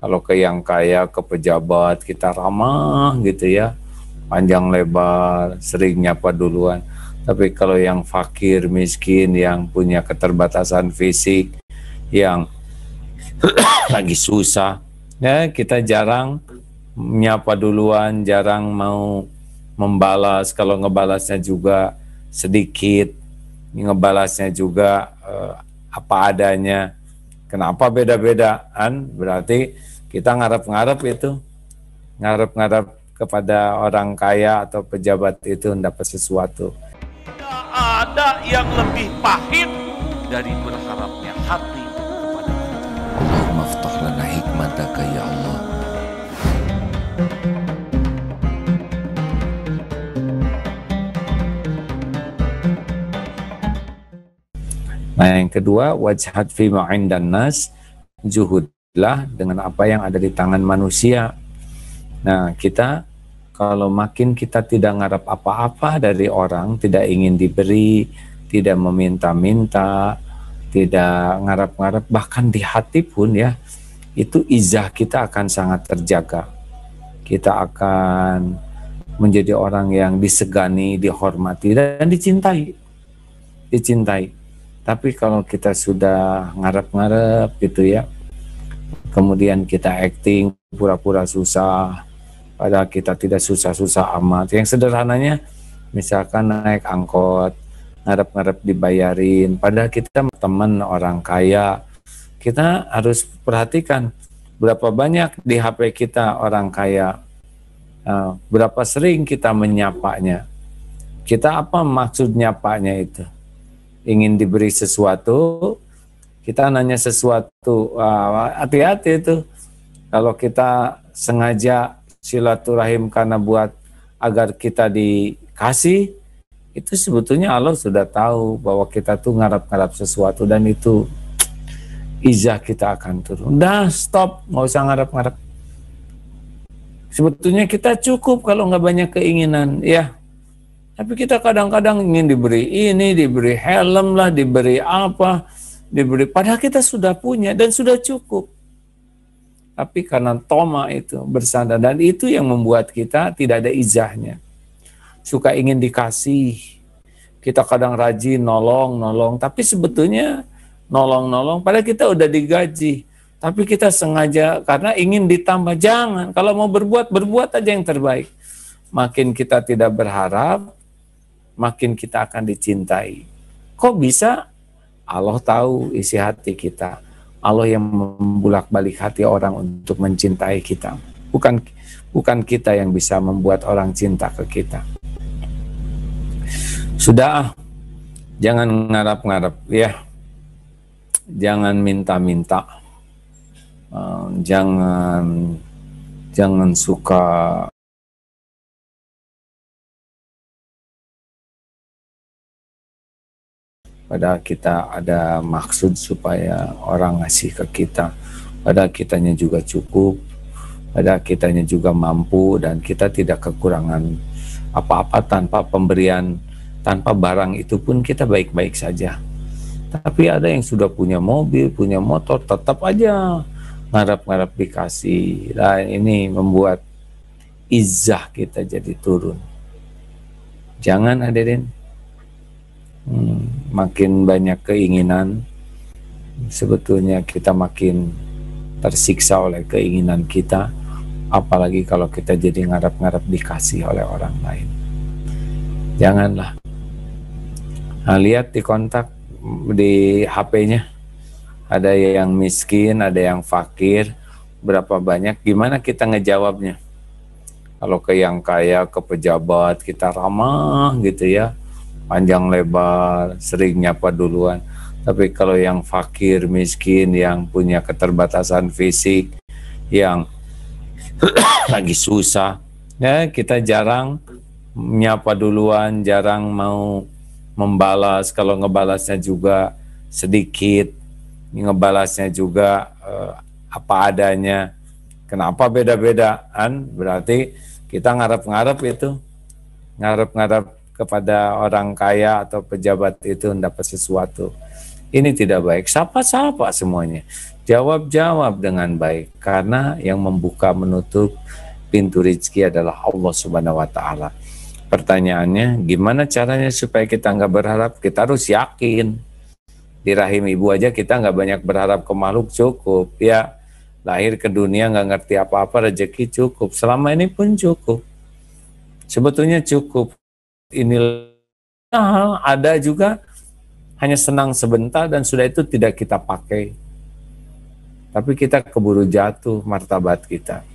Kalau ke yang kaya, ke pejabat, kita ramah gitu ya, panjang lebar, sering nyapa duluan. Tapi kalau yang fakir, miskin, yang punya keterbatasan fisik, yang lagi susah, ya kita jarang nyapa duluan, jarang mau membalas. Kalau ngebalasnya juga sedikit, ngebalasnya juga apa adanya. Kenapa beda-bedaan? Berarti kita ngarep-ngarep itu, ngarep-ngarep kepada orang kaya atau pejabat itu mendapat sesuatu. Tidak ada yang lebih pahit dari berharapnya hati kepada Allah. Allahumma aftah lana hikmataka ya Allah. Nah, yang kedua, wajhat fi ma'indan nas, juhudlah dengan apa yang ada di tangan manusia. Nah, kita kalau makin kita tidak ngarap apa-apa dari orang, tidak ingin diberi, tidak meminta-minta, tidak ngarap-ngarap, bahkan di hati pun ya, itu izah kita akan sangat terjaga. Kita akan menjadi orang yang disegani, dihormati, dan dicintai. Tapi kalau kita sudah ngarep-ngarep gitu ya, kemudian kita acting pura-pura susah, padahal kita tidak susah-susah amat. Yang sederhananya, misalkan naik angkot, ngarep-ngarep dibayarin, padahal kita teman orang kaya, kita harus perhatikan berapa banyak di HP kita orang kaya, berapa sering kita menyapanya. Kita apa maksud nyapanya itu? Ingin diberi sesuatu, kita nanya sesuatu, hati-hati itu. Kalau kita sengaja silaturahim karena buat agar kita dikasih, itu sebetulnya Allah sudah tahu bahwa kita tuh ngarap-ngarap sesuatu, dan itu izah kita akan turun. Udah stop, nggak usah ngarap-ngarap. Sebetulnya kita cukup kalau nggak banyak keinginan, ya. Tapi kita kadang-kadang ingin diberi ini, diberi helm lah, diberi apa, diberi, padahal kita sudah punya dan sudah cukup. Tapi karena toma itu bersandar, dan itu yang membuat kita tidak ada izahnya. Suka ingin dikasih, kita kadang rajin nolong, tapi sebetulnya nolong, padahal kita udah digaji. Tapi kita sengaja karena ingin ditambah. Jangan, kalau mau berbuat aja yang terbaik. Makin kita tidak berharap, makin kita akan dicintai. Kok bisa? Allah tahu isi hati kita. Allah yang membulak-balik hati orang untuk mencintai kita. Bukan kita yang bisa membuat orang cinta ke kita. Sudah, jangan ngarap-ngarap ya. Jangan minta-minta. Jangan suka padahal kita ada maksud supaya orang ngasih ke kita, padahal kitanya juga cukup, padahal kitanya juga mampu, dan kita tidak kekurangan apa-apa. Tanpa pemberian, tanpa barang itu pun kita baik-baik saja. Tapi ada yang sudah punya mobil, punya motor, tetap aja ngarap-ngarap dikasih. Nah, ini membuat izzah kita jadi turun. Jangan, hadirin. Makin banyak keinginan, sebetulnya kita makin tersiksa oleh keinginan kita, apalagi kalau kita jadi ngarap-ngarap dikasih oleh orang lain. Janganlah. Nah, lihat di kontak, di HP-nya, ada yang miskin, ada yang fakir, berapa banyak, gimana kita ngejawabnya? Kalau ke yang kaya, ke pejabat, kita ramah gitu ya, panjang lebar, sering nyapa duluan. Tapi kalau yang fakir, miskin, yang punya keterbatasan fisik, yang lagi susah, ya kita jarang nyapa duluan, jarang mau membalas. Kalau ngebalasnya juga sedikit, ngebalasnya juga apa adanya. Kenapa beda-bedaan? Berarti kita ngarep-ngarep itu, ngarep-ngarep kepada orang kaya atau pejabat itu mendapat sesuatu. ini tidak baik, sapa-sapa semuanya, jawab-jawab dengan baik, karena yang membuka menutup pintu rezeki adalah Allah Subhanahu wa Ta'ala. Pertanyaannya, gimana caranya supaya kita nggak berharap? Kita harus yakin. Di rahim ibu aja kita nggak banyak berharap ke makhluk, cukup ya. Lahir ke dunia nggak ngerti apa-apa, rezeki cukup. Selama ini pun cukup. Sebetulnya cukup. Ini ada juga hanya senang sebentar dan sudah itu tidak kita pakai. Tapi kita keburu jatuh martabat kita.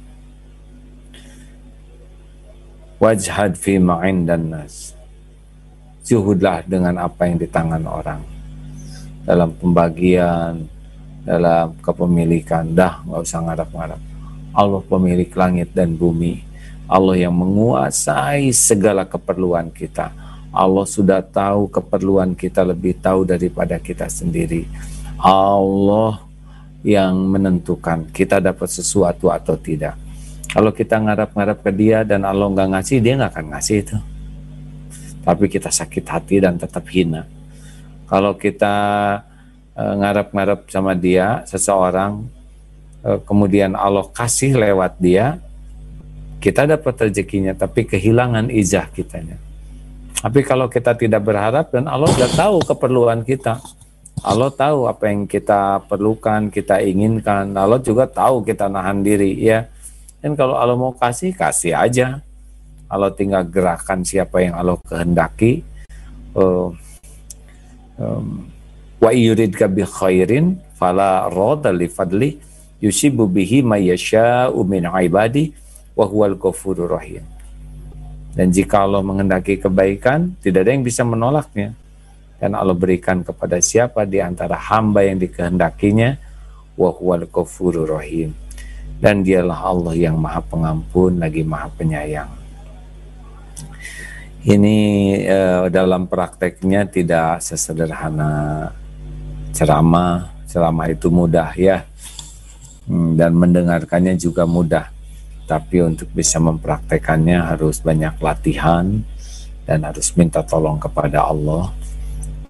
Wajhad fi ma'in dan nas. Zuhudlah dengan apa yang di tangan orang. Dalam pembagian, dalam kepemilikan, dah nggak usah ngarap-ngarap. Allah pemilik langit dan bumi. Allah yang menguasai segala keperluan kita. Allah sudah tahu keperluan kita, lebih tahu daripada kita sendiri. Allah yang menentukan kita dapat sesuatu atau tidak. Kalau kita ngarap-ngarap ke dia dan Allah nggak ngasih, dia nggak akan ngasih itu. Tapi kita sakit hati dan tetap hina. Kalau kita ngarap-ngarap sama dia, seseorang, kemudian Allah kasih lewat dia, kita dapat rezekinya, tapi kehilangan izah kitanya. Tapi kalau kita tidak berharap dan Allah sudah tahu keperluan kita, Allah tahu apa yang kita perlukan, kita inginkan, Allah juga tahu kita nahan diri, ya. Dan kalau Allah mau kasih, kasih aja. Allah tinggal gerakan siapa yang Allah kehendaki. Wa yuridka bi khairin fala radha li fadli yusibu bihi may yasha'u min ibadi wa huwal ghafurur rahim. Dan jika Allah menghendaki kebaikan, tidak ada yang bisa menolaknya. Dan Allah berikan kepada siapa di antara hamba yang dikehendakinya, wa huwal ghafurur rahim. Dan dialah Allah yang maha pengampun lagi maha penyayang. Ini dalam prakteknya tidak sesederhana ceramah. Ceramah itu mudah ya, dan mendengarkannya juga mudah. Tapi untuk bisa mempraktekannya harus banyak latihan dan harus minta tolong kepada Allah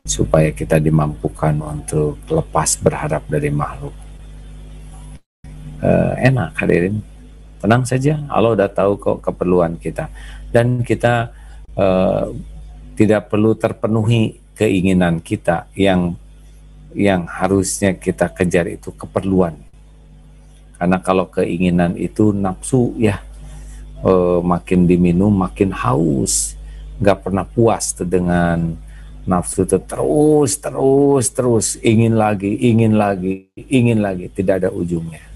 supaya kita dimampukan untuk lepas berharap dari makhluk. Enak hadirin, tenang saja, Allah udah tahu kok keperluan kita, dan kita tidak perlu terpenuhi keinginan kita yang harusnya kita kejar itu keperluan. Karena kalau keinginan itu nafsu ya, makin diminum makin haus, nggak pernah puas tuh dengan nafsu itu, terus ingin lagi, tidak ada ujungnya.